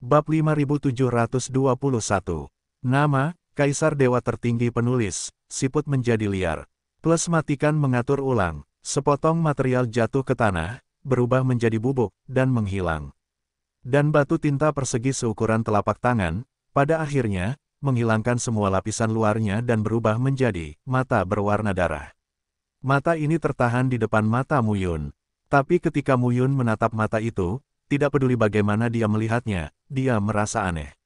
Bab 5721. Nama, Kaisar Dewa Tertinggi Penulis, siput menjadi liar. Plus matikan mengatur ulang, sepotong material jatuh ke tanah, berubah menjadi bubuk, dan menghilang. Dan batu tinta persegi seukuran telapak tangan, pada akhirnya, menghilangkan semua lapisan luarnya dan berubah menjadi mata berwarna darah. Mata ini tertahan di depan mata Muyun. Tapi ketika Muyun menatap mata itu, tidak peduli bagaimana dia melihatnya, dia merasa aneh.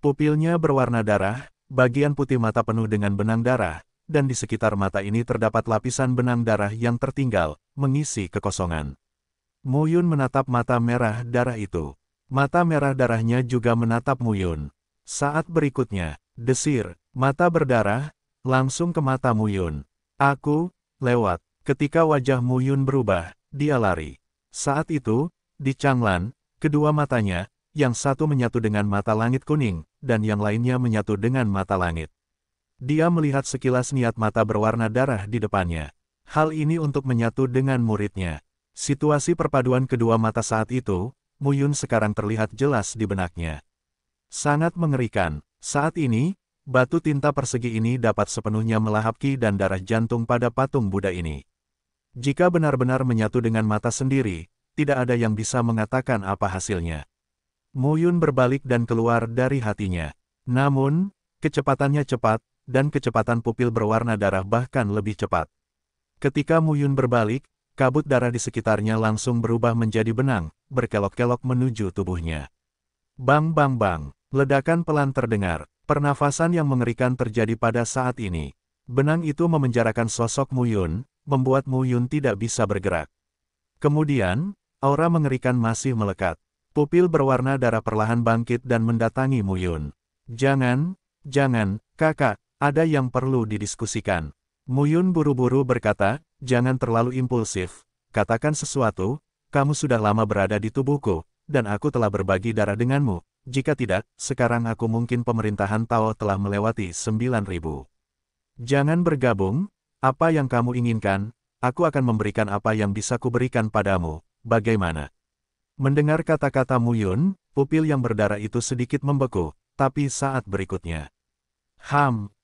Pupilnya berwarna darah, bagian putih mata penuh dengan benang darah, dan di sekitar mata ini terdapat lapisan benang darah yang tertinggal, mengisi kekosongan. Muyun menatap mata merah darah itu. Mata merah darahnya juga menatap Muyun. Saat berikutnya, desir, mata berdarah, langsung ke mata Muyun. Aku, lewat. Ketika wajah Muyun berubah, dia lari. Saat itu, di Changlan, kedua matanya, yang satu menyatu dengan mata langit kuning, dan yang lainnya menyatu dengan mata langit. Dia melihat sekilas niat mata berwarna darah di depannya. Hal ini untuk menyatu dengan muridnya. Situasi perpaduan kedua mata saat itu, Muyun sekarang terlihat jelas di benaknya. Sangat mengerikan. Saat ini, batu tinta persegi ini dapat sepenuhnya melahap ki dan darah jantung pada patung Buddha ini. Jika benar-benar menyatu dengan mata sendiri, tidak ada yang bisa mengatakan apa hasilnya. Muyun berbalik dan keluar dari hatinya. Namun, kecepatannya cepat, dan kecepatan pupil berwarna darah bahkan lebih cepat. Ketika Muyun berbalik, kabut darah di sekitarnya langsung berubah menjadi benang, berkelok-kelok menuju tubuhnya. Bang bang bang, ledakan pelan terdengar, pernafasan yang mengerikan terjadi pada saat ini. Benang itu memenjarakan sosok Muyun, membuat Muyun tidak bisa bergerak. Kemudian, aura mengerikan masih melekat. Pupil berwarna darah perlahan bangkit dan mendatangi Muyun. Jangan, kakak, ada yang perlu didiskusikan. Muyun buru-buru berkata, jangan terlalu impulsif. Katakan sesuatu, kamu sudah lama berada di tubuhku, dan aku telah berbagi darah denganmu. Jika tidak, sekarang aku mungkin pemerintahan Tao telah melewati 9.000. Jangan bergabung, apa yang kamu inginkan, aku akan memberikan apa yang bisa kuberikan padamu. Bagaimana? Mendengar kata-kata Muyun, pupil yang berdarah itu sedikit membeku, tapi saat berikutnya.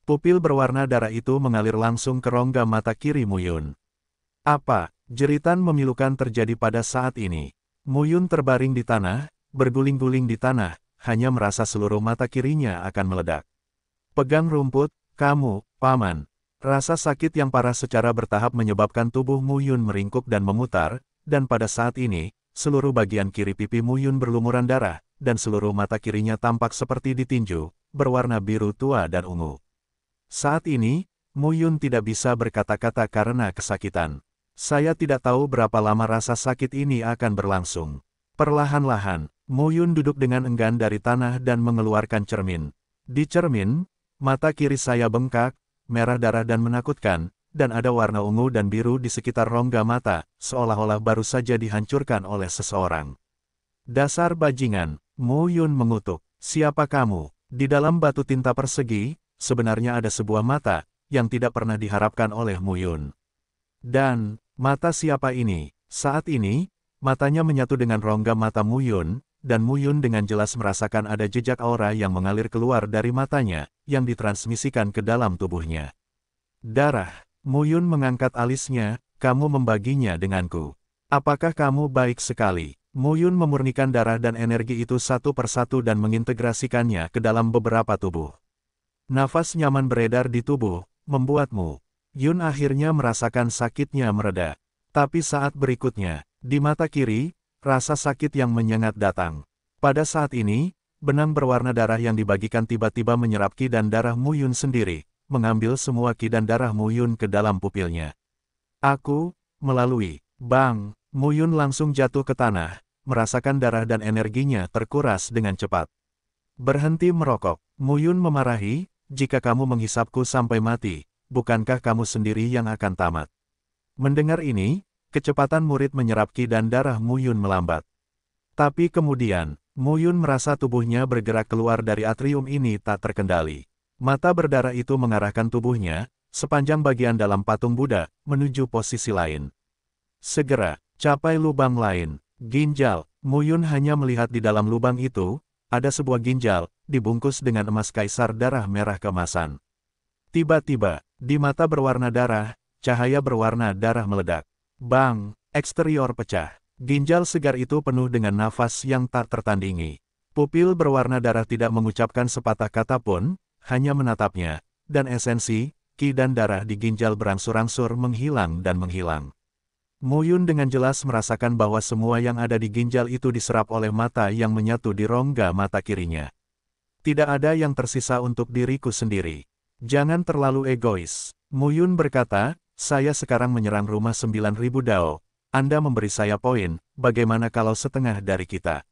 Pupil berwarna darah itu mengalir langsung ke rongga mata kiri Muyun. Apa? Jeritan memilukan terjadi pada saat ini. Muyun terbaring di tanah, berguling-guling di tanah, hanya merasa seluruh mata kirinya akan meledak. Pegang rumput, kamu, paman. Rasa sakit yang parah secara bertahap menyebabkan tubuh Muyun meringkuk dan memutar, dan pada saat ini, seluruh bagian kiri pipi Muyun berlumuran darah, dan seluruh mata kirinya tampak seperti ditinju, berwarna biru tua dan ungu. Saat ini, Muyun tidak bisa berkata-kata karena kesakitan. Saya tidak tahu berapa lama rasa sakit ini akan berlangsung. Perlahan-lahan, Muyun duduk dengan enggan dari tanah dan mengeluarkan cermin. Di cermin, mata kiri saya bengkak, merah darah dan menakutkan, dan ada warna ungu dan biru di sekitar rongga mata, seolah-olah baru saja dihancurkan oleh seseorang. Dasar bajingan, Muyun mengutuk. Siapa kamu? Di dalam batu tinta persegi, sebenarnya ada sebuah mata, yang tidak pernah diharapkan oleh Muyun. Dan, mata siapa ini? Saat ini, matanya menyatu dengan rongga mata Muyun, dan Muyun dengan jelas merasakan ada jejak aura yang mengalir keluar dari matanya, yang ditransmisikan ke dalam tubuhnya. Darah. Muyun mengangkat alisnya, kamu membaginya denganku. Apakah kamu baik sekali? Muyun memurnikan darah dan energi itu satu persatu dan mengintegrasikannya ke dalam beberapa tubuh. Nafas nyaman beredar di tubuh, membuatmu. Yun akhirnya merasakan sakitnya mereda. Tapi saat berikutnya, di mata kiri, rasa sakit yang menyengat datang. Pada saat ini, benang berwarna darah yang dibagikan tiba-tiba menyerap ki dan darah Muyun sendiri, mengambil semua ki dan darah Muyun ke dalam pupilnya. Aku, melalui, bang, Muyun langsung jatuh ke tanah, merasakan darah dan energinya terkuras dengan cepat. Berhenti merokok, Muyun memarahi, jika kamu menghisapku sampai mati, bukankah kamu sendiri yang akan tamat? Mendengar ini, kecepatan murid menyerap ki dan darah Muyun melambat. Tapi kemudian, Muyun merasa tubuhnya bergerak keluar dari atrium ini tak terkendali. Mata berdarah itu mengarahkan tubuhnya, sepanjang bagian dalam patung Buddha, menuju posisi lain. Segera, capai lubang lain. Ginjal, Muyun hanya melihat di dalam lubang itu, ada sebuah ginjal, dibungkus dengan emas kaisar darah merah keemasan. Tiba-tiba, di mata berwarna darah, cahaya berwarna darah meledak. Bang! Eksterior pecah. Ginjal segar itu penuh dengan nafas yang tak tertandingi. Pupil berwarna darah tidak mengucapkan sepatah kata pun, hanya menatapnya, dan esensi, ki dan darah di ginjal berangsur-angsur menghilang dan menghilang. Mu Yun dengan jelas merasakan bahwa semua yang ada di ginjal itu diserap oleh mata yang menyatu di rongga mata kirinya. Tidak ada yang tersisa untuk diriku sendiri. Jangan terlalu egois. Mu Yun berkata, saya sekarang menyerang rumah 9.000 dao. Anda memberi saya poin, bagaimana kalau setengah dari kita?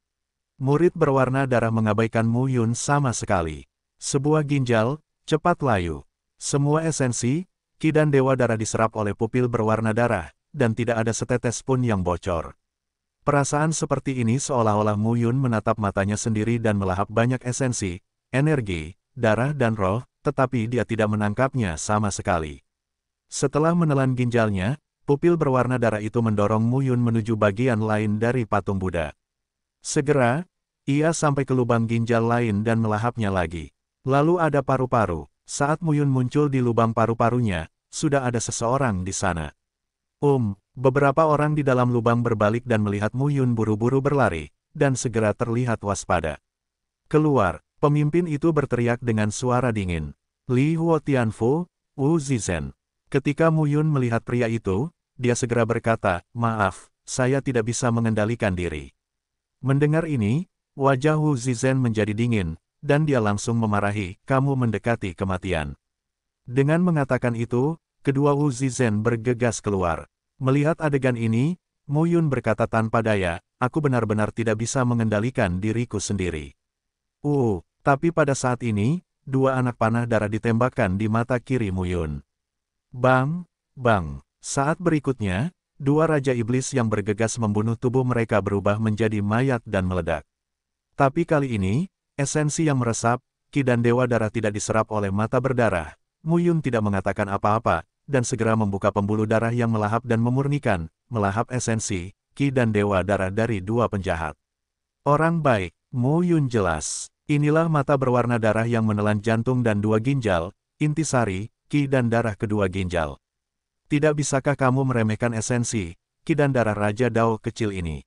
Murid berwarna darah mengabaikan Mu Yun sama sekali. Sebuah ginjal, cepat layu. Semua esensi, ki dan dewa darah diserap oleh pupil berwarna darah, dan tidak ada setetes pun yang bocor. Perasaan seperti ini seolah-olah Mu Yun menatap matanya sendiri dan melahap banyak esensi, energi, darah dan roh, tetapi dia tidak menangkapnya sama sekali. Setelah menelan ginjalnya, pupil berwarna darah itu mendorong Mu Yun menuju bagian lain dari patung Buddha. Segera, ia sampai ke lubang ginjal lain dan melahapnya lagi. Lalu ada paru-paru. Saat Mu Yun muncul di lubang paru-parunya, sudah ada seseorang di sana. Beberapa orang di dalam lubang berbalik dan melihat Mu Yun buru-buru berlari, dan segera terlihat waspada. Keluar, pemimpin itu berteriak dengan suara dingin. Li Huo Tianfu, Wu Zizhen. Ketika Mu Yun melihat pria itu, dia segera berkata, maaf, saya tidak bisa mengendalikan diri. Mendengar ini, wajah Wu Zizhen menjadi dingin, dan dia langsung memarahi, kamu mendekati kematian. Dengan mengatakan itu, kedua Wu Zizhen bergegas keluar. Melihat adegan ini, Mu Yun berkata tanpa daya, aku benar-benar tidak bisa mengendalikan diriku sendiri. Tapi pada saat ini, dua anak panah darah ditembakkan di mata kiri Mu Yun. Bang! Bang! Saat berikutnya, dua Raja Iblis yang bergegas membunuh tubuh mereka berubah menjadi mayat dan meledak. Tapi kali ini, esensi yang meresap, ki dan dewa darah tidak diserap oleh mata berdarah. Mu Yun tidak mengatakan apa-apa, dan segera membuka pembuluh darah yang melahap dan memurnikan, melahap esensi, ki dan dewa darah dari dua penjahat. Orang baik, Mu Yun jelas. Inilah mata berwarna darah yang menelan jantung dan dua ginjal, intisari, ki dan darah kedua ginjal. Tidak bisakah kamu meremehkan esensi, ki dan darah Raja Dao kecil ini?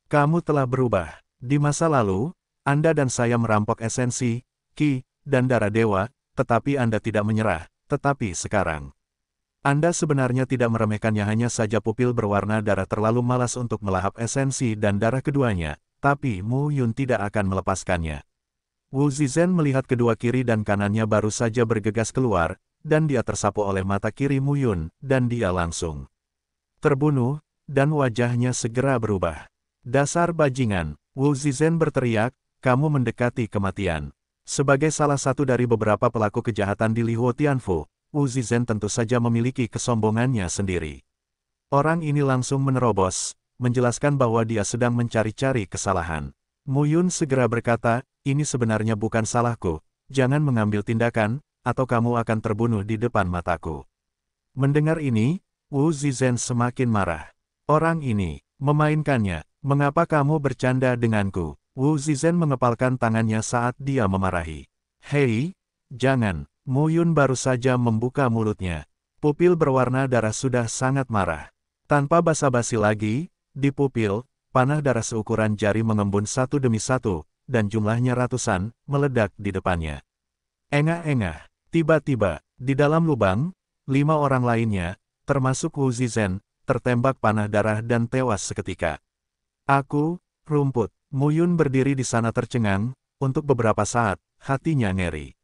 Kamu telah berubah. Di masa lalu, Anda dan saya merampok esensi, ki, dan darah dewa, tetapi Anda tidak menyerah, tetapi sekarang. Anda sebenarnya tidak meremehkannya, hanya saja pupil berwarna darah terlalu malas untuk melahap esensi dan darah keduanya, tapi Mu Yun tidak akan melepaskannya. Wu Zizhen melihat kedua kiri dan kanannya baru saja bergegas keluar, dan dia tersapu oleh mata kiri Mu Yun, dan dia langsung terbunuh, dan wajahnya segera berubah. Dasar bajingan, Wu Zizhen berteriak, kamu mendekati kematian. Sebagai salah satu dari beberapa pelaku kejahatan di Li Huo Tianfu, Wu Zizhen tentu saja memiliki kesombongannya sendiri. Orang ini langsung menerobos, menjelaskan bahwa dia sedang mencari-cari kesalahan. Mu Yun segera berkata, ini sebenarnya bukan salahku, jangan mengambil tindakan, atau kamu akan terbunuh di depan mataku. Mendengar ini, Wu Zizhen semakin marah. Orang ini, memainkannya, mengapa kamu bercanda denganku? Wu Zizhen mengepalkan tangannya saat dia memarahi. Hei, jangan, Mu Yun baru saja membuka mulutnya. Pupil berwarna darah sudah sangat marah. Tanpa basa-basi lagi, di pupil, panah darah seukuran jari mengembun satu demi satu, dan jumlahnya ratusan, meledak di depannya. Engah-engah, tiba-tiba, di dalam lubang, 5 orang lainnya, termasuk Wu Zizhen, tertembak panah darah dan tewas seketika. Aku, rumput, Mu Yun berdiri di sana tercengang, untuk beberapa saat, hatinya ngeri.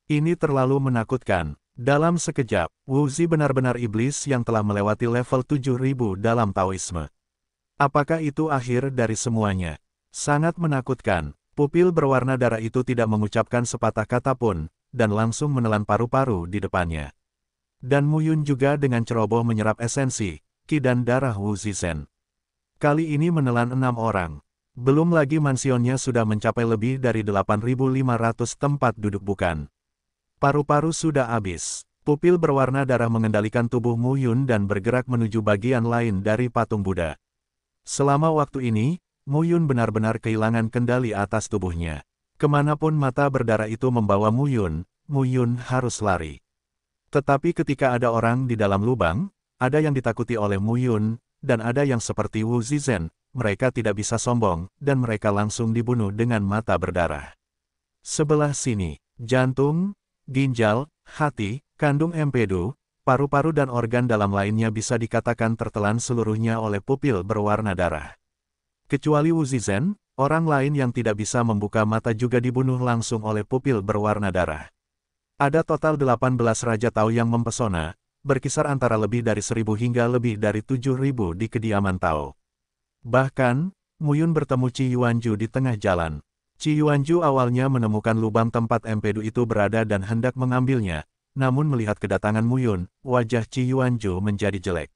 Ini terlalu menakutkan. Dalam sekejap, Wu Zi benar-benar iblis yang telah melewati level 7.000 dalam Taoisme. Apakah itu akhir dari semuanya? Sangat menakutkan. Pupil berwarna darah itu tidak mengucapkan sepatah kata pun, dan langsung menelan paru-paru di depannya. Dan Mu Yun juga dengan ceroboh menyerap esensi, ki dan darah Wu Zizhen. Kali ini menelan 6 orang. Belum lagi mansionnya sudah mencapai lebih dari 8.500 tempat duduk bukan. Paru-paru sudah habis. Pupil berwarna darah mengendalikan tubuh Mu Yun dan bergerak menuju bagian lain dari patung Buddha. Selama waktu ini, Mu Yun benar-benar kehilangan kendali atas tubuhnya. Kemanapun mata berdarah itu membawa Mu Yun harus lari. Tetapi ketika ada orang di dalam lubang, ada yang ditakuti oleh Mu Yun, dan ada yang seperti Wu Zizhen, mereka tidak bisa sombong, dan mereka langsung dibunuh dengan mata berdarah. Sebelah sini, jantung, ginjal, hati, kandung empedu, paru-paru dan organ dalam lainnya bisa dikatakan tertelan seluruhnya oleh pupil berwarna darah. Kecuali Wu Zizhen, orang lain yang tidak bisa membuka mata juga dibunuh langsung oleh pupil berwarna darah. Ada total 18 Raja Tao yang mempesona, berkisar antara lebih dari 1.000 hingga lebih dari 7.000 di kediaman Tao. Bahkan, Mu Yun bertemu Qi Yuanju di tengah jalan. Qi Yuanju awalnya menemukan lubang tempat empedu itu berada dan hendak mengambilnya, namun melihat kedatangan Mu Yun, wajah Qi Yuanju menjadi jelek.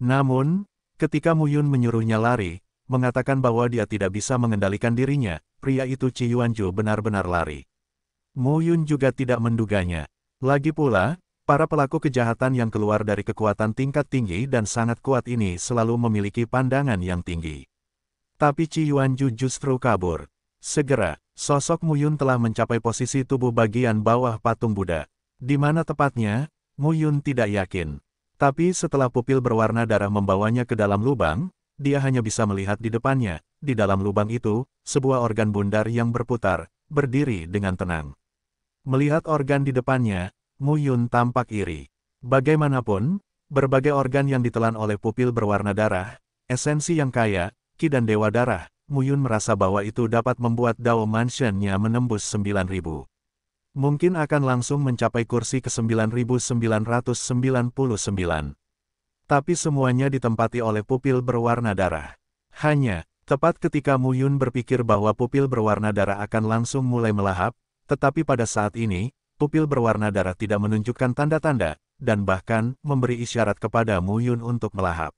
Namun, ketika Mu Yun menyuruhnya lari, mengatakan bahwa dia tidak bisa mengendalikan dirinya, pria itu Qi Yuanju benar-benar lari. Mu Yun juga tidak menduganya. Lagi pula, para pelaku kejahatan yang keluar dari kekuatan tingkat tinggi dan sangat kuat ini selalu memiliki pandangan yang tinggi. Tapi Qi Yuanju justru kabur. Segera, sosok Mu Yun telah mencapai posisi tubuh bagian bawah patung Buddha. Di mana tepatnya, Mu Yun tidak yakin. Tapi setelah pupil berwarna darah membawanya ke dalam lubang, dia hanya bisa melihat di depannya, di dalam lubang itu, sebuah organ bundar yang berputar, berdiri dengan tenang. Melihat organ di depannya, Mu Yun tampak iri. Bagaimanapun, berbagai organ yang ditelan oleh pupil berwarna darah, esensi yang kaya, Qi dan Dewa Darah, Mu Yun merasa bahwa itu dapat membuat Dao Mansion-nya menembus 9.000. Mungkin akan langsung mencapai kursi ke 9.999. Tapi semuanya ditempati oleh pupil berwarna darah. Hanya, tepat ketika Mu Yun berpikir bahwa pupil berwarna darah akan langsung mulai melahap, tetapi pada saat ini, pupil berwarna darah tidak menunjukkan tanda-tanda, dan bahkan memberi isyarat kepada Mu Yun untuk melahap.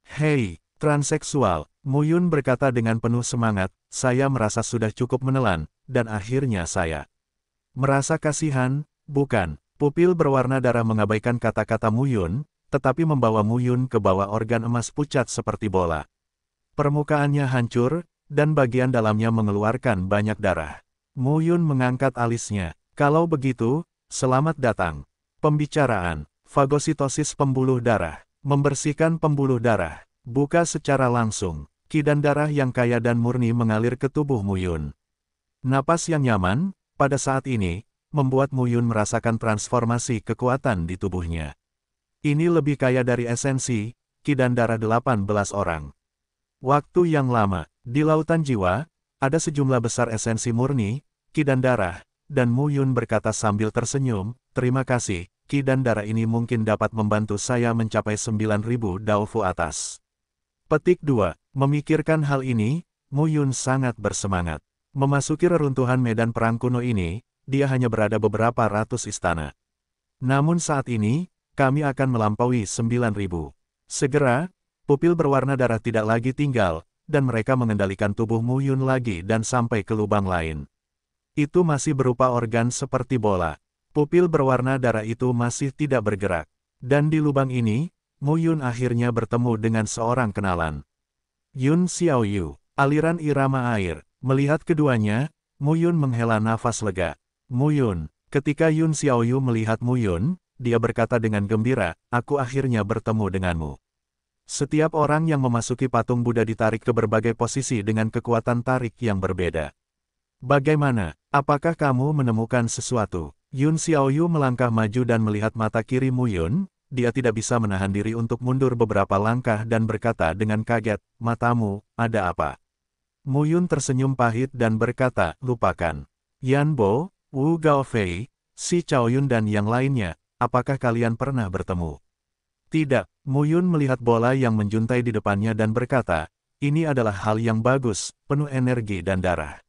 Hei, transseksual, Mu Yun berkata dengan penuh semangat, saya merasa sudah cukup menelan, dan akhirnya saya merasa kasihan, bukan. Pupil berwarna darah mengabaikan kata-kata Mu Yun, tetapi membawa Mu Yun ke bawah organ emas pucat seperti bola. Permukaannya hancur, dan bagian dalamnya mengeluarkan banyak darah. Mu Yun mengangkat alisnya. Kalau begitu, selamat datang. Pembicaraan, fagositosis pembuluh darah, membersihkan pembuluh darah, buka secara langsung. Qi dan darah yang kaya dan murni mengalir ke tubuh Mu Yun. Napas yang nyaman, pada saat ini, membuat Mu Yun merasakan transformasi kekuatan di tubuhnya. Ini lebih kaya dari esensi, Qi dan darah 18 orang. Waktu yang lama, di lautan jiwa, ada sejumlah besar esensi murni, Qi dan darah, dan Mu Yun berkata sambil tersenyum, terima kasih, Qi dan darah ini mungkin dapat membantu saya mencapai 9.000 Daofu atas. Petik 2. Memikirkan hal ini, Mu Yun sangat bersemangat. Memasuki reruntuhan medan perang kuno ini, dia hanya berada beberapa ratus istana. Namun saat ini, kami akan melampaui 9.000. Segera, pupil berwarna darah tidak lagi tinggal, dan mereka mengendalikan tubuh Mu Yun lagi dan sampai ke lubang lain. Itu masih berupa organ seperti bola. Pupil berwarna darah itu masih tidak bergerak. Dan di lubang ini, Mu Yun akhirnya bertemu dengan seorang kenalan. Yun Xiaoyu, aliran irama air. Melihat keduanya, Mu Yun menghela nafas lega. Mu Yun, ketika Yun Xiaoyu melihat Mu Yun, dia berkata dengan gembira, aku akhirnya bertemu denganmu. Setiap orang yang memasuki patung Buddha ditarik ke berbagai posisi dengan kekuatan tarik yang berbeda. Bagaimana? Apakah kamu menemukan sesuatu? Yun Xiaoyu melangkah maju dan melihat mata kiri Mu Yun, dia tidak bisa menahan diri untuk mundur beberapa langkah dan berkata dengan kaget, matamu, ada apa? Mu Yun tersenyum pahit dan berkata, lupakan. Yan Bo, Wu Gaofei, Si Chaoyun dan yang lainnya, apakah kalian pernah bertemu? Tidak, Mu Yun melihat bola yang menjuntai di depannya dan berkata, ini adalah hal yang bagus, penuh energi dan darah.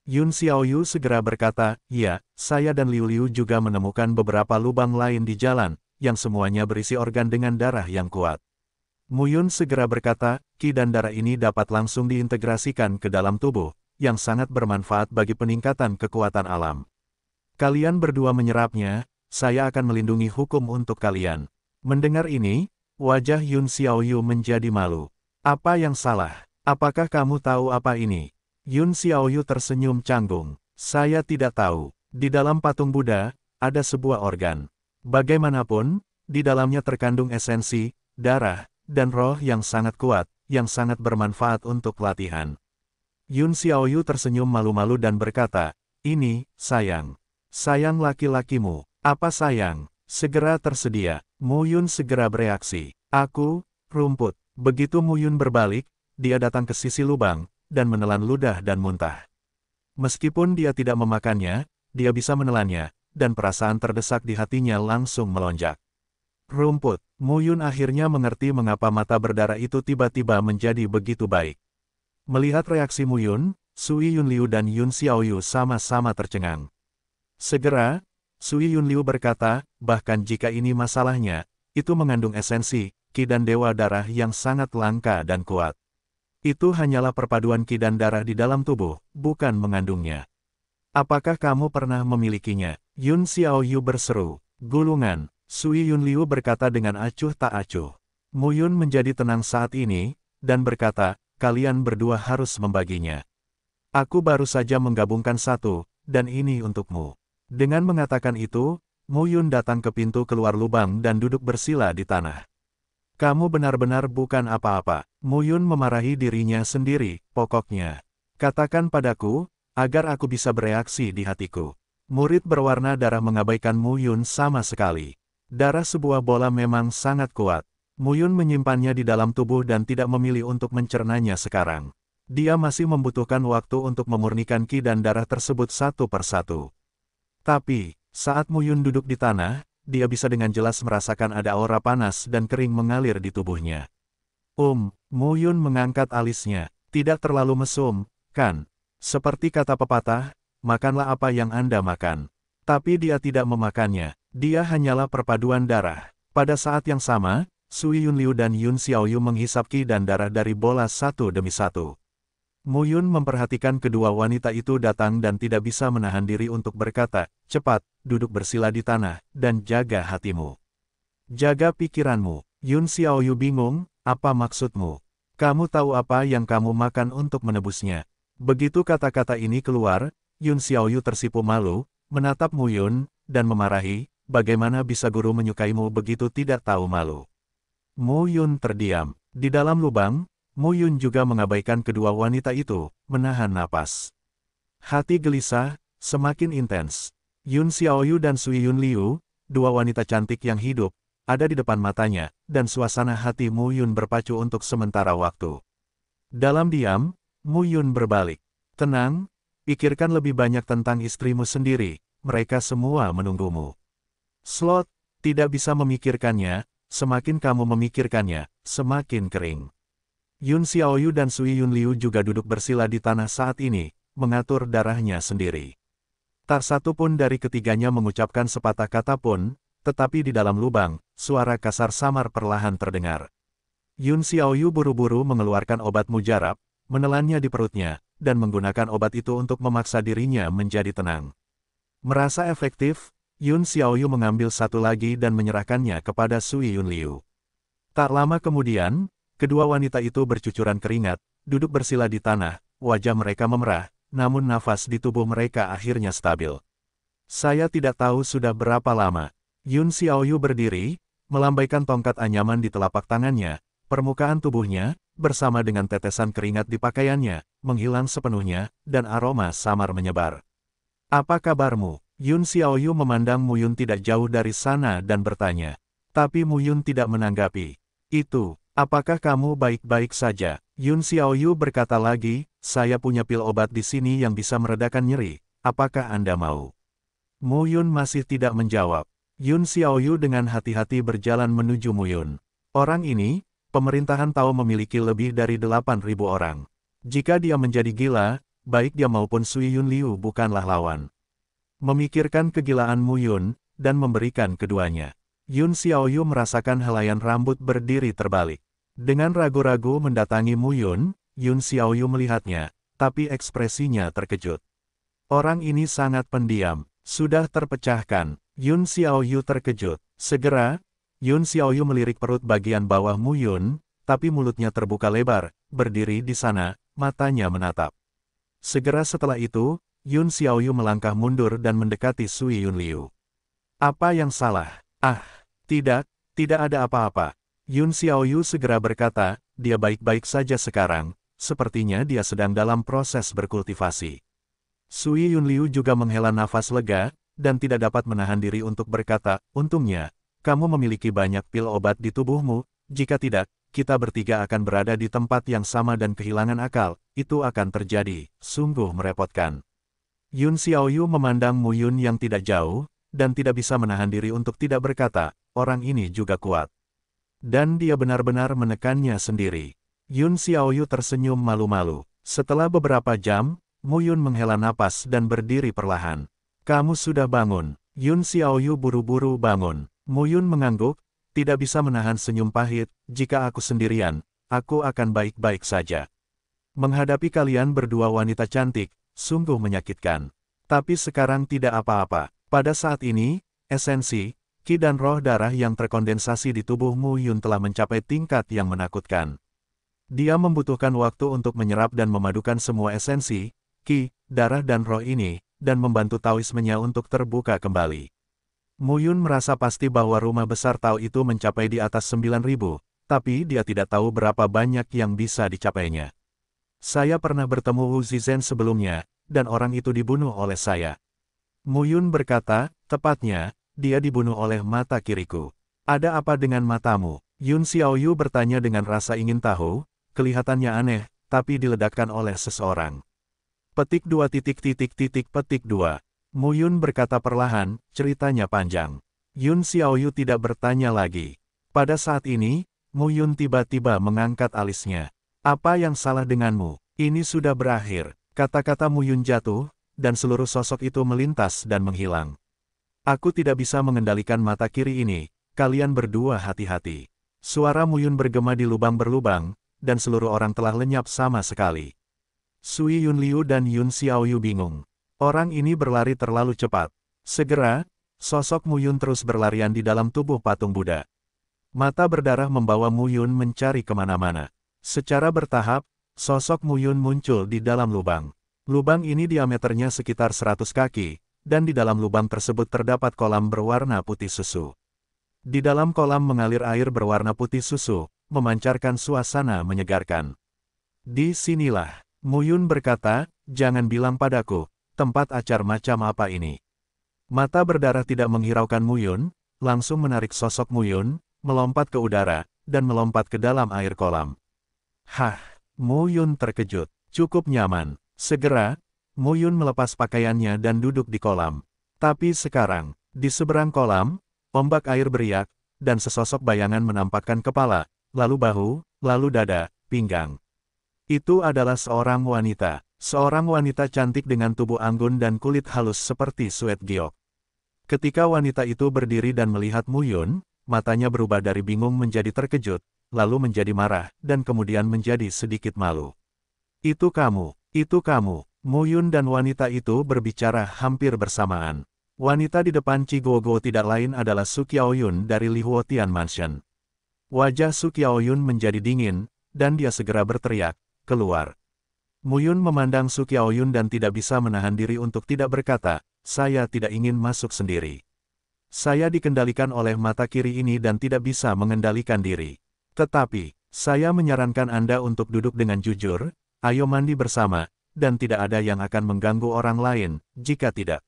Yun Xiaoyu segera berkata, ya, saya dan Liu Liu juga menemukan beberapa lubang lain di jalan, yang semuanya berisi organ dengan darah yang kuat. Mu Yun segera berkata, Qi dan darah ini dapat langsung diintegrasikan ke dalam tubuh, yang sangat bermanfaat bagi peningkatan kekuatan alam. Kalian berdua menyerapnya, saya akan melindungi hukum untuk kalian. Mendengar ini, wajah Yun Xiaoyu menjadi malu. Apa yang salah? Apakah kamu tahu apa ini? Yun Xiaoyu tersenyum canggung. Saya tidak tahu. Di dalam patung Buddha, ada sebuah organ. Bagaimanapun, di dalamnya terkandung esensi, darah, dan roh yang sangat kuat, yang sangat bermanfaat untuk latihan. Yun Xiaoyu tersenyum malu-malu dan berkata, ini, sayang. Sayang laki-lakimu. Apa sayang? Segera tersedia. Mu Yun segera bereaksi. Aku, rumput. Begitu Mu Yun berbalik, dia datang ke sisi lubang, dan menelan ludah dan muntah. Meskipun dia tidak memakannya, dia bisa menelannya, dan perasaan terdesak di hatinya langsung melonjak. Rumput, Mu Yun akhirnya mengerti mengapa mata berdarah itu tiba-tiba menjadi begitu baik. Melihat reaksi Mu Yun, Sui Yunliu dan Yun Xiaoyu sama-sama tercengang. Segera, Sui Yunliu berkata, bahkan jika ini masalahnya, itu mengandung esensi, Qi dan Dewa Darah yang sangat langka dan kuat. Itu hanyalah perpaduan Qi dan darah di dalam tubuh, bukan mengandungnya. Apakah kamu pernah memilikinya? Yun Xiaoyu berseru. Gulungan. Sui Yunliu berkata dengan acuh tak acuh. Mu Yun menjadi tenang saat ini, dan berkata, kalian berdua harus membaginya. Aku baru saja menggabungkan satu, dan ini untukmu. Dengan mengatakan itu, Mu Yun datang ke pintu keluar lubang dan duduk bersila di tanah. Kamu benar-benar bukan apa-apa. Mu Yun memarahi dirinya sendiri, pokoknya. Katakan padaku, agar aku bisa bereaksi di hatiku. Murid berwarna darah mengabaikan Mu Yun sama sekali. Darah sebuah bola memang sangat kuat. Mu Yun menyimpannya di dalam tubuh dan tidak memilih untuk mencernanya sekarang. Dia masih membutuhkan waktu untuk memurnikan Qi dan darah tersebut satu persatu. Tapi, saat Mu Yun duduk di tanah, dia bisa dengan jelas merasakan ada aura panas dan kering mengalir di tubuhnya. Mu Yun mengangkat alisnya. Tidak terlalu mesum, kan? Seperti kata pepatah, makanlah apa yang Anda makan. Tapi dia tidak memakannya. Dia hanyalah perpaduan darah. Pada saat yang sama, Sui Yunliu dan Yun Xiaoyu menghisap Qi dan darah dari bola satu demi satu. Mu Yun memperhatikan kedua wanita itu datang dan tidak bisa menahan diri untuk berkata, cepat, duduk bersila di tanah, dan jaga hatimu. Jaga pikiranmu. Yun Xiaoyu bingung, apa maksudmu? Kamu tahu apa yang kamu makan untuk menebusnya? Begitu kata-kata ini keluar, Yun Xiaoyu tersipu malu, menatap Mu Yun, dan memarahi, bagaimana bisa guru menyukaimu begitu tidak tahu malu. Mu Yun terdiam. Di dalam lubang, Mu Yun juga mengabaikan kedua wanita itu, menahan napas. Hati gelisah, semakin intens. Yun Xiaoyu dan Sui Yunliu, dua wanita cantik yang hidup, ada di depan matanya, dan suasana hati Mu Yun berpacu untuk sementara waktu. Dalam diam, Mu Yun berbalik. Tenang, pikirkan lebih banyak tentang istrimu sendiri, mereka semua menunggumu. Slot, tidak bisa memikirkannya, semakin kamu memikirkannya, semakin kering. Yun Xiaoyu dan Sui Yunliu juga duduk bersila di tanah saat ini, mengatur darahnya sendiri. Tak satu pun dari ketiganya mengucapkan sepatah kata pun, tetapi di dalam lubang, suara kasar samar perlahan terdengar. Yun Xiaoyu buru-buru mengeluarkan obat mujarab, menelannya di perutnya, dan menggunakan obat itu untuk memaksa dirinya menjadi tenang. Merasa efektif, Yun Xiaoyu mengambil satu lagi dan menyerahkannya kepada Sui Yunliu. Tak lama kemudian, kedua wanita itu bercucuran keringat, duduk bersila di tanah, wajah mereka memerah, namun nafas di tubuh mereka akhirnya stabil. Saya tidak tahu sudah berapa lama. Yun Xiaoyu berdiri, melambaikan tongkat anyaman di telapak tangannya, permukaan tubuhnya, bersama dengan tetesan keringat di pakaiannya, menghilang sepenuhnya, dan aroma samar menyebar. Apa kabarmu? Yun Xiaoyu memandang Mu Yun tidak jauh dari sana dan bertanya. Tapi Mu Yun tidak menanggapi. Itu. Apakah kamu baik-baik saja? Yun Xiaoyu berkata lagi, saya punya pil obat di sini yang bisa meredakan nyeri. Apakah Anda mau? Mu Yun masih tidak menjawab. Yun Xiaoyu dengan hati-hati berjalan menuju Mu Yun. Orang ini, pemerintahan Tao memiliki lebih dari 8.000 orang. Jika dia menjadi gila, baik dia maupun Sui Yunliu bukanlah lawan. Memikirkan kegilaan Mu Yun, dan memberikan keduanya. Yun Xiaoyu merasakan helaian rambut berdiri terbalik. Dengan ragu-ragu mendatangi Mu Yun, Yun Xiaoyu melihatnya, tapi ekspresinya terkejut. Orang ini sangat pendiam, sudah terpecahkan. Yun Xiaoyu terkejut. Segera, Yun Xiaoyu melirik perut bagian bawah Mu Yun, tapi mulutnya terbuka lebar, berdiri di sana, matanya menatap. Segera setelah itu, Yun Xiaoyu melangkah mundur dan mendekati Sui Yunliu. Apa yang salah? Ah, tidak ada apa-apa. Yun Xiaoyu segera berkata, dia baik-baik saja sekarang, sepertinya dia sedang dalam proses berkultivasi. Sui Yunliu juga menghela nafas lega, dan tidak dapat menahan diri untuk berkata, untungnya, kamu memiliki banyak pil obat di tubuhmu, jika tidak, kita bertiga akan berada di tempat yang sama dan kehilangan akal, itu akan terjadi, sungguh merepotkan. Yun Xiaoyu memandang Mu Yun yang tidak jauh, dan tidak bisa menahan diri untuk tidak berkata, orang ini juga kuat. Dan dia benar-benar menekannya sendiri. Yun Xiaoyu tersenyum malu-malu. Setelah beberapa jam, Mu Yun menghela napas dan berdiri perlahan. Kamu sudah bangun. Yun Xiaoyu buru-buru bangun. Mu Yun mengangguk, tidak bisa menahan senyum pahit, jika aku sendirian, aku akan baik-baik saja. Menghadapi kalian berdua wanita cantik, sungguh menyakitkan. Tapi sekarang tidak apa-apa. Pada saat ini, esensi, Qi dan roh darah yang terkondensasi di tubuh Mu Yun telah mencapai tingkat yang menakutkan. Dia membutuhkan waktu untuk menyerap dan memadukan semua esensi, Qi, darah dan roh ini, dan membantu taoismenya untuk terbuka kembali. Mu Yun merasa pasti bahwa rumah besar Tao itu mencapai di atas 9.000, tapi dia tidak tahu berapa banyak yang bisa dicapainya. Saya pernah bertemu Wu Zizhen sebelumnya, dan orang itu dibunuh oleh saya. Mu Yun berkata, tepatnya, dia dibunuh oleh mata kiriku. Ada apa dengan matamu? Yun Xiaoyu bertanya dengan rasa ingin tahu, kelihatannya aneh, tapi diledakkan oleh seseorang. Petik 2 petik 2. Mu Yun berkata perlahan, ceritanya panjang. Yun Xiaoyu tidak bertanya lagi. Pada saat ini, Mu Yun tiba-tiba mengangkat alisnya. Apa yang salah denganmu? Ini sudah berakhir. Kata-kata Mu Yun jatuh, dan seluruh sosok itu melintas dan menghilang. Aku tidak bisa mengendalikan mata kiri ini, kalian berdua hati-hati. Suara Mu Yun bergema di lubang berlubang, dan seluruh orang telah lenyap sama sekali. Sui Yunliu dan Yun Xiaoyu bingung. Orang ini berlari terlalu cepat. Segera, sosok Mu Yun terus berlarian di dalam tubuh patung Buddha. Mata berdarah membawa Mu Yun mencari kemana-mana. Secara bertahap, sosok Mu Yun muncul di dalam lubang. Lubang ini diameternya sekitar 100 kaki, dan di dalam lubang tersebut terdapat kolam berwarna putih susu. Di dalam kolam mengalir air berwarna putih susu, memancarkan suasana menyegarkan. Di sinilah, Mu Yun berkata, jangan bilang padaku, tempat acar macam apa ini. Mata berdarah tidak menghiraukan Mu Yun, langsung menarik sosok Mu Yun, melompat ke udara, dan melompat ke dalam air kolam. Hah, Mu Yun terkejut, cukup nyaman. Segera, Mu Yun melepas pakaiannya dan duduk di kolam. Tapi sekarang, di seberang kolam, ombak air beriak, dan sesosok bayangan menampakkan kepala, lalu bahu, lalu dada, pinggang. Itu adalah seorang wanita. Seorang wanita cantik dengan tubuh anggun dan kulit halus seperti suet giok. Ketika wanita itu berdiri dan melihat Mu Yun, matanya berubah dari bingung menjadi terkejut, lalu menjadi marah, dan kemudian menjadi sedikit malu. Itu kamu, itu kamu. Mu Yun dan wanita itu berbicara hampir bersamaan. Wanita di depan Qi Guoguo tidak lain adalah Su Qiaoyun dari Li Huotian Mansion. Wajah Su Qiaoyun menjadi dingin, dan dia segera berteriak, keluar. Mu Yun memandang Su Qiaoyun dan tidak bisa menahan diri untuk tidak berkata, saya tidak ingin masuk sendiri. Saya dikendalikan oleh mata kiri ini dan tidak bisa mengendalikan diri. Tetapi, saya menyarankan Anda untuk duduk dengan jujur, ayo mandi bersama, dan tidak ada yang akan mengganggu orang lain, jika tidak.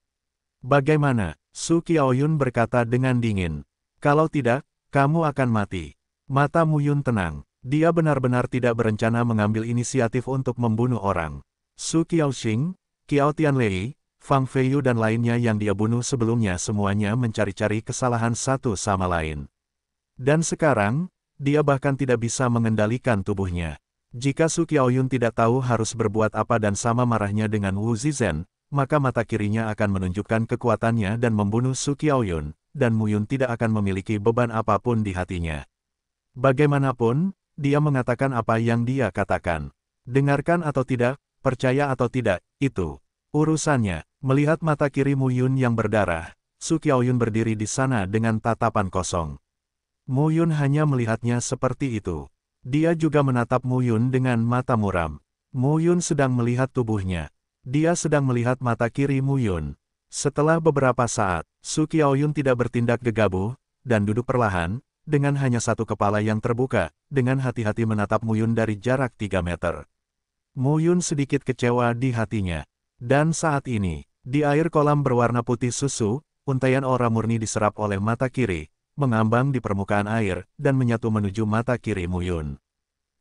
Bagaimana? Su Qiaoyun berkata dengan dingin. Kalau tidak, kamu akan mati. Mata Mu Yun tenang. Dia benar-benar tidak berencana mengambil inisiatif untuk membunuh orang. Su Qiaoxing, Qiao Tianlei, Fang Feiyu dan lainnya yang dia bunuh sebelumnya semuanya mencari-cari kesalahan satu sama lain. Dan sekarang, dia bahkan tidak bisa mengendalikan tubuhnya. Jika Su Qiaoyun tidak tahu harus berbuat apa dan sama marahnya dengan Wu Zizhen, maka mata kirinya akan menunjukkan kekuatannya dan membunuh Su Qiaoyun, dan Mu Yun tidak akan memiliki beban apapun di hatinya. Bagaimanapun, dia mengatakan apa yang dia katakan. Dengarkan atau tidak, percaya atau tidak, itu urusannya. Melihat mata kiri Mu Yun yang berdarah, Su Qiaoyun berdiri di sana dengan tatapan kosong. Mu Yun hanya melihatnya seperti itu. Dia juga menatap Mu Yun dengan mata muram. Mu Yun sedang melihat tubuhnya. Dia sedang melihat mata kiri Mu Yun. Setelah beberapa saat, Su Qiaoyun tidak bertindak gegabah, dan duduk perlahan, dengan hanya satu kepala yang terbuka, dengan hati-hati menatap Mu Yun dari jarak 3 meter. Mu Yun sedikit kecewa di hatinya. Dan saat ini, di air kolam berwarna putih susu, untaian aura murni diserap oleh mata kiri, mengambang di permukaan air, dan menyatu menuju mata kiri Mu Yun.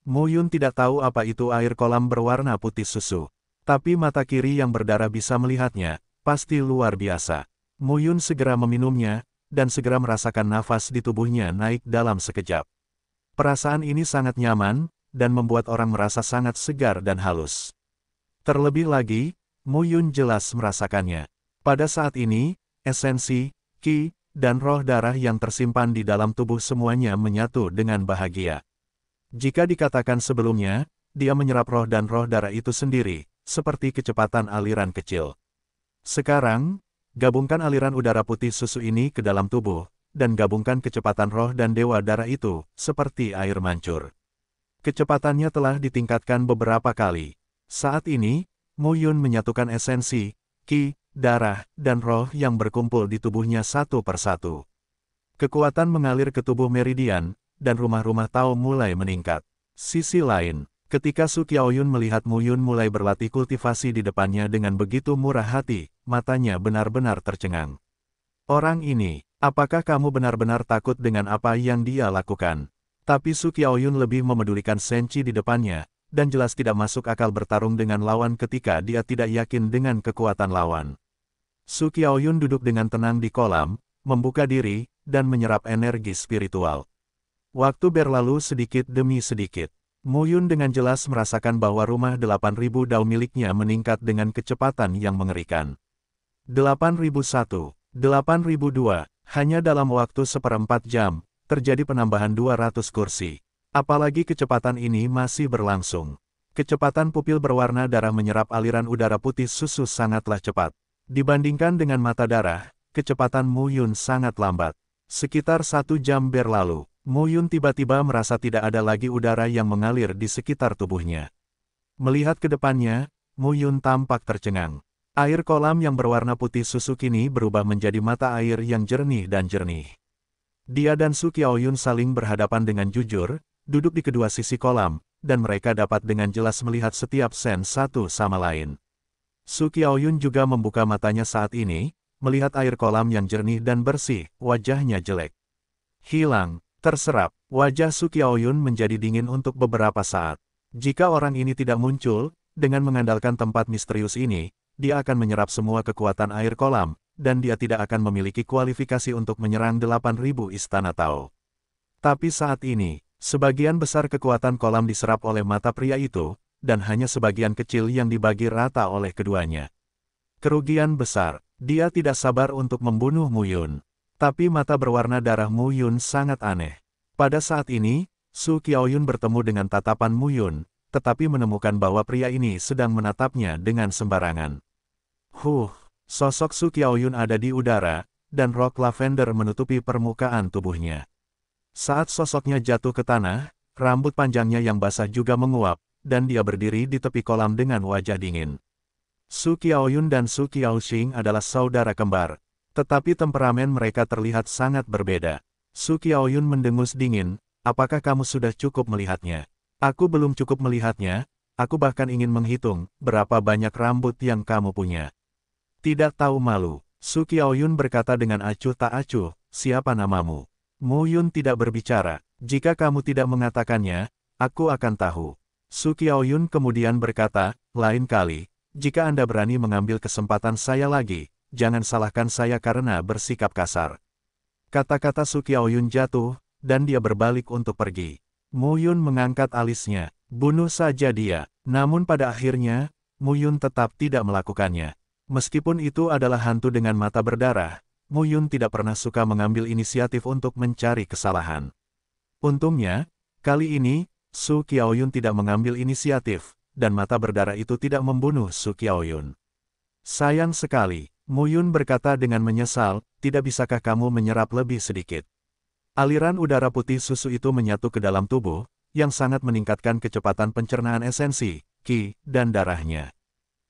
Mu Yun tidak tahu apa itu air kolam berwarna putih susu. Tapi mata kiri yang berdarah bisa melihatnya, pasti luar biasa. Mu Yun segera meminumnya, dan segera merasakan nafas di tubuhnya naik dalam sekejap. Perasaan ini sangat nyaman, dan membuat orang merasa sangat segar dan halus. Terlebih lagi, Mu Yun jelas merasakannya. Pada saat ini, esensi, qi, dan roh darah yang tersimpan di dalam tubuh semuanya menyatu dengan bahagia. Jika dikatakan sebelumnya, dia menyerap roh dan roh darah itu sendiri, seperti kecepatan aliran kecil. Sekarang, gabungkan aliran udara putih susu ini ke dalam tubuh, dan gabungkan kecepatan roh dan dewa darah itu, seperti air mancur. Kecepatannya telah ditingkatkan beberapa kali. Saat ini, Mu Yun menyatukan esensi, qi, darah, dan roh yang berkumpul di tubuhnya satu persatu. Kekuatan mengalir ke tubuh meridian, dan rumah-rumah Tao mulai meningkat. Sisi lain, ketika Su Qiaoyun melihat Mu Yun mulai berlatih kultivasi di depannya dengan begitu murah hati, matanya benar-benar tercengang. Orang ini, apakah kamu benar-benar takut dengan apa yang dia lakukan? Tapi Su Qiaoyun lebih memedulikan Senchi di depannya, dan jelas tidak masuk akal bertarung dengan lawan ketika dia tidak yakin dengan kekuatan lawan. Su Qiaoyun duduk dengan tenang di kolam, membuka diri, dan menyerap energi spiritual. Waktu berlalu sedikit demi sedikit. Mu Yun dengan jelas merasakan bahwa rumah 8.000 dao miliknya meningkat dengan kecepatan yang mengerikan. 8.001, 8.002, hanya dalam waktu seperempat jam, terjadi penambahan 200 kursi. Apalagi kecepatan ini masih berlangsung. Kecepatan pupil berwarna darah menyerap aliran udara putih susu sangatlah cepat. Dibandingkan dengan mata darah, kecepatan Mu Yun sangat lambat. Sekitar 1 jam berlalu, Mu Yun tiba-tiba merasa tidak ada lagi udara yang mengalir di sekitar tubuhnya. Melihat ke depannya, Mu Yun tampak tercengang. Air kolam yang berwarna putih susu kini berubah menjadi mata air yang jernih dan jernih. Dia dan Su Qiaoyun saling berhadapan dengan jujur, duduk di kedua sisi kolam, dan mereka dapat dengan jelas melihat setiap sen satu sama lain. Su Qiaoyun juga membuka matanya saat ini, melihat air kolam yang jernih dan bersih, wajahnya jelek. Hilang, terserap, wajah Su Qiaoyun menjadi dingin untuk beberapa saat. Jika orang ini tidak muncul, dengan mengandalkan tempat misterius ini, dia akan menyerap semua kekuatan air kolam, dan dia tidak akan memiliki kualifikasi untuk menyerang 8.000 istana Tao. Tapi saat ini, sebagian besar kekuatan kolam diserap oleh mata pria itu, dan hanya sebagian kecil yang dibagi rata oleh keduanya. Kerugian besar, dia tidak sabar untuk membunuh Mu Yun. Tapi mata berwarna darah Mu Yun sangat aneh. Pada saat ini, Su Qiaoyun bertemu dengan tatapan Mu Yun, tetapi menemukan bahwa pria ini sedang menatapnya dengan sembarangan. Sosok Su Qiaoyun ada di udara, dan rok lavender menutupi permukaan tubuhnya. Saat sosoknya jatuh ke tanah, rambut panjangnya yang basah juga menguap, dan dia berdiri di tepi kolam dengan wajah dingin. Su Qiaoyun dan Su Qiaoxing adalah saudara kembar, tetapi temperamen mereka terlihat sangat berbeda. Su Qiaoyun mendengus dingin, apakah kamu sudah cukup melihatnya? Aku belum cukup melihatnya, aku bahkan ingin menghitung berapa banyak rambut yang kamu punya. Tidak tahu malu, Su Qiaoyun berkata dengan acuh tak acuh, siapa namamu? Mu Yun tidak berbicara, jika kamu tidak mengatakannya, aku akan tahu. Su Qiaoyun kemudian berkata, lain kali, jika Anda berani mengambil kesempatan saya lagi, jangan salahkan saya karena bersikap kasar. Kata-kata Su Qiaoyun jatuh, dan dia berbalik untuk pergi. Mu Yun mengangkat alisnya, bunuh saja dia. Namun pada akhirnya, Mu Yun tetap tidak melakukannya. Meskipun itu adalah hantu dengan mata berdarah, Mu Yun tidak pernah suka mengambil inisiatif untuk mencari kesalahan. Untungnya, kali ini, Su Qiaoyun tidak mengambil inisiatif, dan mata berdarah itu tidak membunuh Su Qiaoyun. Sayang sekali, Mu Yun berkata dengan menyesal, tidak bisakah kamu menyerap lebih sedikit? Aliran udara putih susu itu menyatu ke dalam tubuh, yang sangat meningkatkan kecepatan pencernaan esensi, Qi, dan darahnya.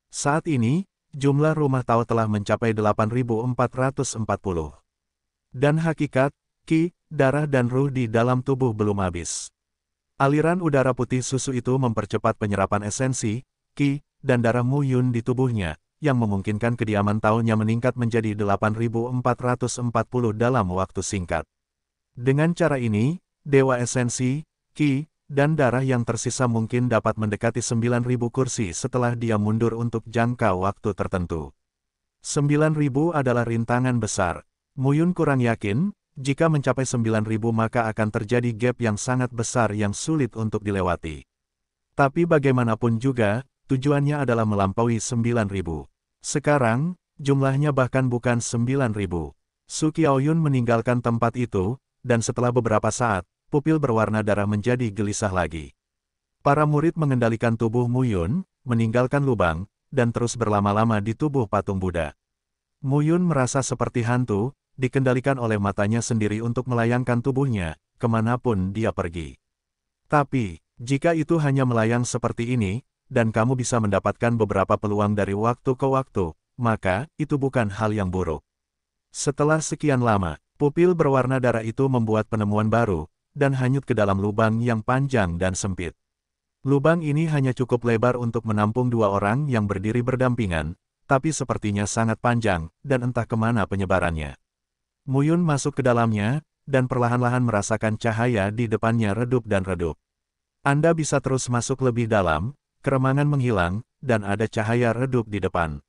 Saat ini, jumlah rumah Tao telah mencapai 8.440. Dan hakikat, Qi, darah dan ruh di dalam tubuh belum habis. Aliran udara putih susu itu mempercepat penyerapan esensi, Qi, dan darah Mu Yun di tubuhnya, yang memungkinkan kediaman Tao-nya meningkat menjadi 8.440 dalam waktu singkat. Dengan cara ini, Dewa Esensi, Qi, dan darah yang tersisa mungkin dapat mendekati 9.000 kursi setelah dia mundur untuk jangka waktu tertentu. 9.000 adalah rintangan besar. Mu Yun kurang yakin, jika mencapai 9.000 maka akan terjadi gap yang sangat besar yang sulit untuk dilewati. Tapi bagaimanapun juga, tujuannya adalah melampaui 9.000. Sekarang, jumlahnya bahkan bukan 9.000. Su Qiaoyun meninggalkan tempat itu, dan setelah beberapa saat, pupil berwarna darah menjadi gelisah lagi. Para murid mengendalikan tubuh Mu Yun, meninggalkan lubang, dan terus berlama-lama di tubuh patung Buddha. Mu Yun merasa seperti hantu, dikendalikan oleh matanya sendiri untuk melayangkan tubuhnya, kemanapun dia pergi. Tapi, jika itu hanya melayang seperti ini, dan kamu bisa mendapatkan beberapa peluang dari waktu ke waktu, maka, itu bukan hal yang buruk. Setelah sekian lama, pupil berwarna darah itu membuat penemuan baru, dan hanyut ke dalam lubang yang panjang dan sempit. Lubang ini hanya cukup lebar untuk menampung dua orang yang berdiri berdampingan, tapi sepertinya sangat panjang, dan entah kemana penyebarannya. Mu Yun masuk ke dalamnya, dan perlahan-lahan merasakan cahaya di depannya redup dan redup. Anda bisa terus masuk lebih dalam, keremangan menghilang, dan ada cahaya redup di depan.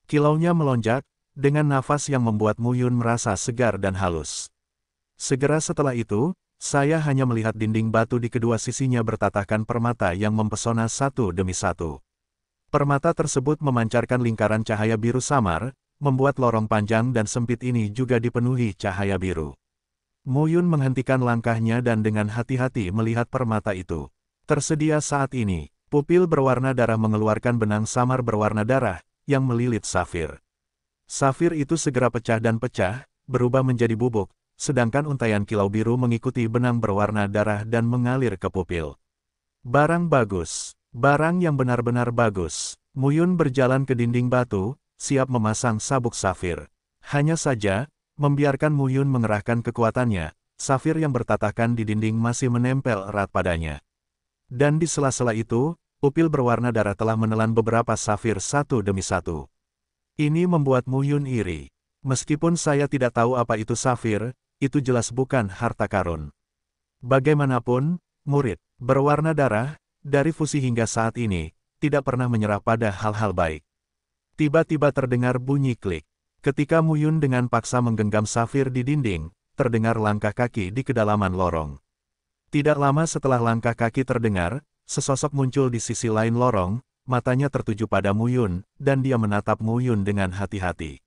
Kilaunya melonjak, dengan nafas yang membuat Mu Yun merasa segar dan halus. Segera setelah itu, saya hanya melihat dinding batu di kedua sisinya bertatahkan permata yang mempesona satu demi satu. Permata tersebut memancarkan lingkaran cahaya biru samar, membuat lorong panjang dan sempit ini juga dipenuhi cahaya biru. Mu Yun menghentikan langkahnya dan dengan hati-hati melihat permata itu. Tersedia saat ini, pupil berwarna darah mengeluarkan benang samar berwarna darah, yang melilit safir. Safir itu segera pecah dan pecah, berubah menjadi bubuk, sedangkan untaian kilau biru mengikuti benang berwarna darah dan mengalir ke pupil. Barang bagus. Barang yang benar-benar bagus. Mu Yun berjalan ke dinding batu, siap memasang sabuk safir. Hanya saja, membiarkan Mu Yun mengerahkan kekuatannya, safir yang bertatahkan di dinding masih menempel erat padanya. Dan di sela-sela itu, pupil berwarna darah telah menelan beberapa safir satu demi satu. Ini membuat Mu Yun iri. Meskipun saya tidak tahu apa itu safir, itu jelas bukan harta karun. Bagaimanapun, murid berwarna darah, dari fusi hingga saat ini, tidak pernah menyerah pada hal-hal baik. Tiba-tiba terdengar bunyi klik. Ketika Mu Yun dengan paksa menggenggam safir di dinding, terdengar langkah kaki di kedalaman lorong. Tidak lama setelah langkah kaki terdengar, sesosok muncul di sisi lain lorong, matanya tertuju pada Mu Yun, dan dia menatap Mu Yun dengan hati-hati.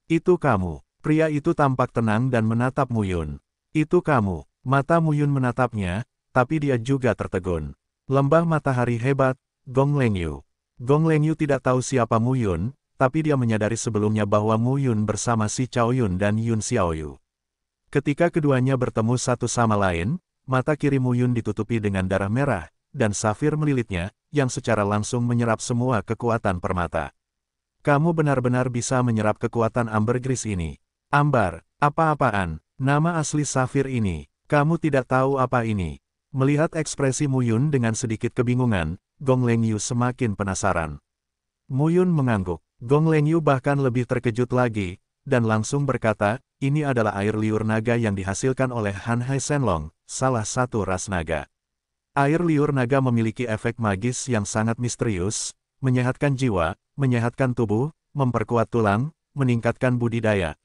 Itu kamu. Pria itu tampak tenang dan menatap Mu Yun. Itu kamu. Mata Mu Yun menatapnya, tapi dia juga tertegun. Lembah matahari hebat, Gong Lengyu. Gong Lengyu tidak tahu siapa Mu Yun, tapi dia menyadari sebelumnya bahwa Mu Yun bersama si Cao Yun dan Yun Xiaoyu. Ketika keduanya bertemu satu sama lain, mata kiri Mu Yun ditutupi dengan darah merah, dan safir melilitnya, yang secara langsung menyerap semua kekuatan permata. Kamu benar-benar bisa menyerap kekuatan ambergris ini. Ambar, apa-apaan, nama asli safir ini, kamu tidak tahu apa ini. Melihat ekspresi Mu Yun dengan sedikit kebingungan, Gong Lengyu semakin penasaran. Mu Yun mengangguk. Gong Lengyu bahkan lebih terkejut lagi, dan langsung berkata, ini adalah air liur naga yang dihasilkan oleh Han Hai Shenlong, salah satu ras naga. Air liur naga memiliki efek magis yang sangat misterius, menyehatkan jiwa, menyehatkan tubuh, memperkuat tulang, meningkatkan budidaya.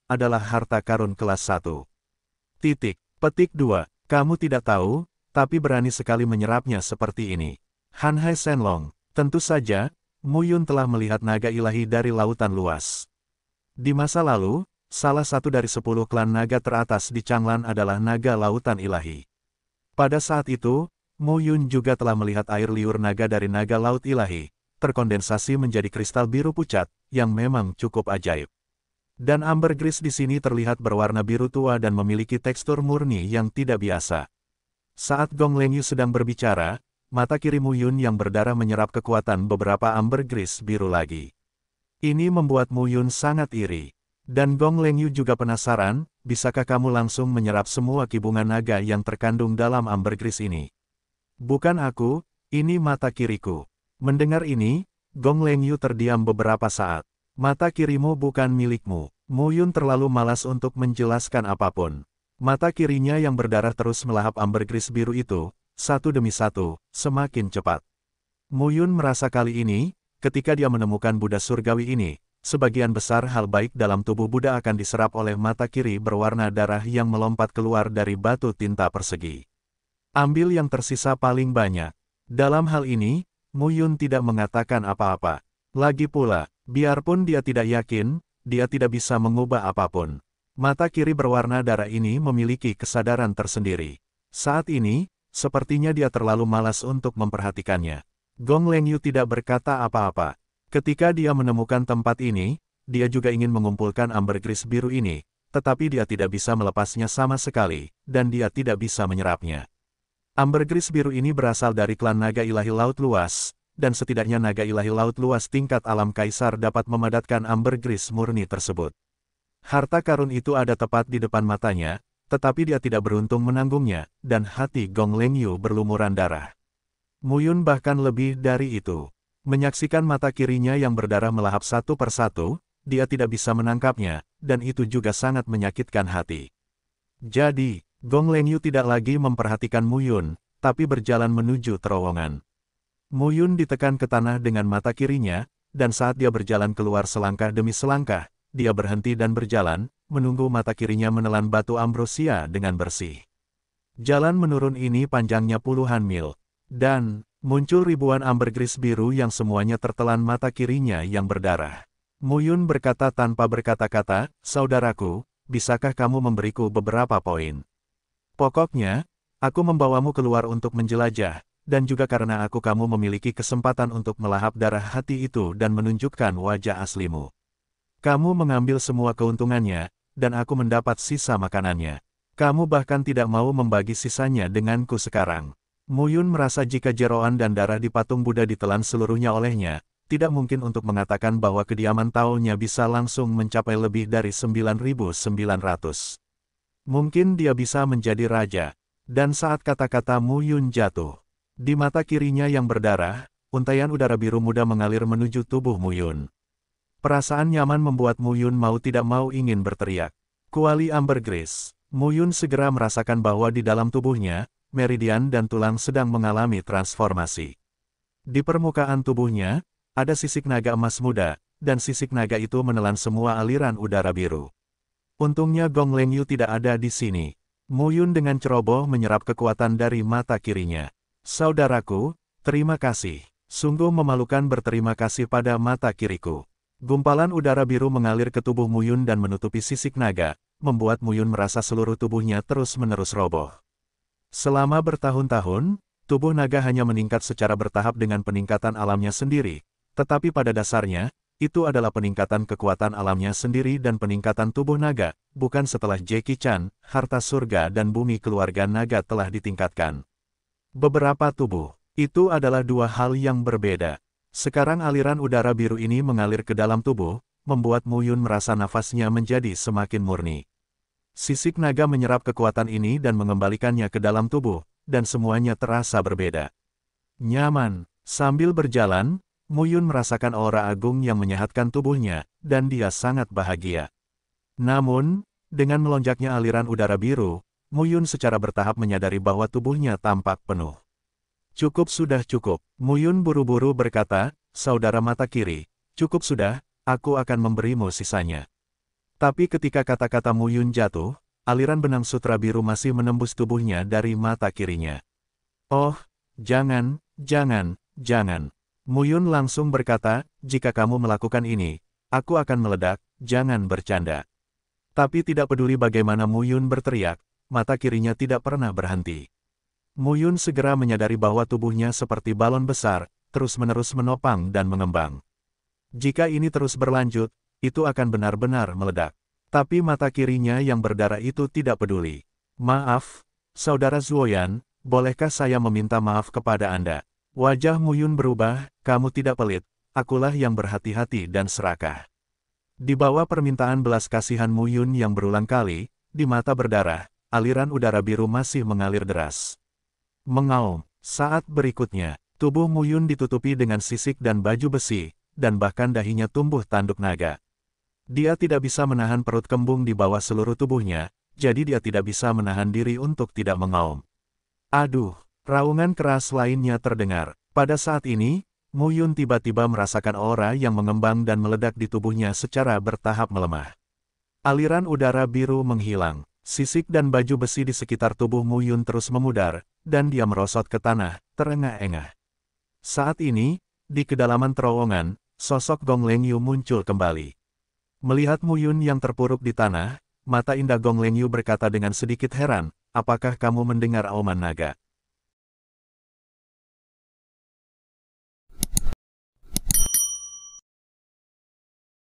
Adalah harta karun kelas 1. Petik 2. Kamu tidak tahu, tapi berani sekali menyerapnya seperti ini. Han Hai Shenlong, tentu saja, Mu Yun telah melihat naga ilahi dari lautan luas. Di masa lalu, salah satu dari 10 klan naga teratas di Changlan adalah naga lautan ilahi. Pada saat itu, Mu Yun juga telah melihat air liur naga dari naga laut ilahi, terkondensasi menjadi kristal biru pucat, yang memang cukup ajaib. Dan ambergris di sini terlihat berwarna biru tua dan memiliki tekstur murni yang tidak biasa. Saat Gong Lengyu sedang berbicara, mata kiri Mu Yun yang berdarah menyerap kekuatan beberapa ambergris biru lagi. Ini membuat Mu Yun sangat iri. Dan Gong Lengyu juga penasaran, bisakah kamu langsung menyerap semua kibungan naga yang terkandung dalam ambergris ini? Bukan aku, ini mata kiriku. Mendengar ini, Gong Lengyu terdiam beberapa saat. Mata kirimu bukan milikmu. Mu Yun terlalu malas untuk menjelaskan apapun. Mata kirinya yang berdarah terus melahap ambergris biru itu, satu demi satu, semakin cepat. Mu Yun merasa kali ini, ketika dia menemukan Buddha surgawi ini, sebagian besar hal baik dalam tubuh Buddha akan diserap oleh mata kiri berwarna darah yang melompat keluar dari batu tinta persegi. Ambil yang tersisa paling banyak. Dalam hal ini, Mu Yun tidak mengatakan apa-apa. Lagi pula, biarpun dia tidak yakin, dia tidak bisa mengubah apapun. Mata kiri berwarna darah ini memiliki kesadaran tersendiri. Saat ini, sepertinya dia terlalu malas untuk memperhatikannya. Gong Lengyu tidak berkata apa-apa. Ketika dia menemukan tempat ini, dia juga ingin mengumpulkan ambergris biru ini, tetapi dia tidak bisa melepasnya sama sekali, dan dia tidak bisa menyerapnya. Ambergris biru ini berasal dari klan naga ilahi laut luas, dan setidaknya naga ilahi laut luas tingkat alam kaisar dapat memadatkan ambergris murni tersebut. Harta karun itu ada tepat di depan matanya, tetapi dia tidak beruntung menanggungnya, dan hati Gong Lengyu berlumuran darah. Mu Yun bahkan lebih dari itu. Menyaksikan mata kirinya yang berdarah melahap satu persatu, dia tidak bisa menangkapnya, dan itu juga sangat menyakitkan hati. Jadi, Gong Lengyu tidak lagi memperhatikan Mu Yun, tapi berjalan menuju terowongan. Mu Yun ditekan ke tanah dengan mata kirinya, dan saat dia berjalan keluar selangkah demi selangkah, dia berhenti dan berjalan, menunggu mata kirinya menelan batu ambrosia dengan bersih. Jalan menurun ini panjangnya puluhan mil, dan muncul ribuan ambergris biru yang semuanya tertelan mata kirinya yang berdarah. Mu Yun berkata tanpa berkata-kata, "Saudaraku, bisakah kamu memberiku beberapa poin? Pokoknya, aku membawamu keluar untuk menjelajah, dan juga karena kamu memiliki kesempatan untuk melahap darah hati itu dan menunjukkan wajah aslimu. Kamu mengambil semua keuntungannya, dan aku mendapat sisa makanannya. Kamu bahkan tidak mau membagi sisanya denganku sekarang." Mu Yun merasa jika jeroan dan darah di patung Buddha ditelan seluruhnya olehnya, tidak mungkin untuk mengatakan bahwa kediaman Taonya bisa langsung mencapai lebih dari 9.900. Mungkin dia bisa menjadi raja. Dan saat kata-kata Mu Yun jatuh, di mata kirinya yang berdarah, untaian udara biru muda mengalir menuju tubuh Mu Yun. Perasaan nyaman membuat Mu Yun mau tidak mau ingin berteriak. Kuali ambergris. Mu Yun segera merasakan bahwa di dalam tubuhnya, meridian dan tulang sedang mengalami transformasi. Di permukaan tubuhnya, ada sisik naga emas muda, dan sisik naga itu menelan semua aliran udara biru. Untungnya Gong Lengyu tidak ada di sini. Mu Yun dengan ceroboh menyerap kekuatan dari mata kirinya. "Saudaraku, terima kasih. Sungguh memalukan berterima kasih pada mata kiriku." Gumpalan udara biru mengalir ke tubuh Mu Yun dan menutupi sisik naga, membuat Mu Yun merasa seluruh tubuhnya terus-menerus roboh. Selama bertahun-tahun, tubuh naga hanya meningkat secara bertahap dengan peningkatan alamnya sendiri, tetapi pada dasarnya, itu adalah peningkatan kekuatan alamnya sendiri dan peningkatan tubuh naga, bukan setelah Jackie Chan, harta surga dan bumi keluarga naga telah ditingkatkan. Beberapa tubuh, itu adalah dua hal yang berbeda. Sekarang aliran udara biru ini mengalir ke dalam tubuh, membuat Mu Yun merasa nafasnya menjadi semakin murni. Sisik naga menyerap kekuatan ini dan mengembalikannya ke dalam tubuh, dan semuanya terasa berbeda. Nyaman. Sambil berjalan, Mu Yun merasakan aura agung yang menyehatkan tubuhnya, dan dia sangat bahagia. Namun, dengan melonjaknya aliran udara biru, Mu Yun secara bertahap menyadari bahwa tubuhnya tampak penuh. "Cukup sudah cukup." Mu Yun buru-buru berkata, "Saudara mata kiri, cukup sudah, aku akan memberimu sisanya." Tapi ketika kata-kata Mu Yun jatuh, aliran benang sutra biru masih menembus tubuhnya dari mata kirinya. "Oh, jangan, jangan, jangan." Mu Yun langsung berkata, "Jika kamu melakukan ini, aku akan meledak, jangan bercanda." Tapi tidak peduli bagaimana Mu Yun berteriak, mata kirinya tidak pernah berhenti. Mu Yun segera menyadari bahwa tubuhnya seperti balon besar, terus-menerus menopang dan mengembang. Jika ini terus berlanjut, itu akan benar-benar meledak. Tapi mata kirinya yang berdarah itu tidak peduli. "Maaf, Saudara Zuoyan, bolehkah saya meminta maaf kepada Anda? Wajah Mu Yun berubah, kamu tidak pelit, akulah yang berhati-hati dan serakah. Di bawah permintaan belas kasihan Mu Yun yang berulang kali, di mata berdarah, aliran udara biru masih mengalir deras. Mengaum, saat berikutnya, tubuh Mu Yun ditutupi dengan sisik dan baju besi, dan bahkan dahinya tumbuh tanduk naga. Dia tidak bisa menahan perut kembung di bawah seluruh tubuhnya, jadi dia tidak bisa menahan diri untuk tidak mengaum. Aduh, raungan keras lainnya terdengar. Pada saat ini, Mu Yun tiba-tiba merasakan aura yang mengembang dan meledak di tubuhnya secara bertahap melemah. Aliran udara biru menghilang, sisik dan baju besi di sekitar tubuh Mu Yun terus memudar, dan dia merosot ke tanah, terengah-engah. Saat ini, di kedalaman terowongan, sosok Gong Lengyu muncul kembali. Melihat Mu Yun yang terpuruk di tanah, mata indah Gong Lengyu berkata dengan sedikit heran, apakah kamu mendengar auman naga?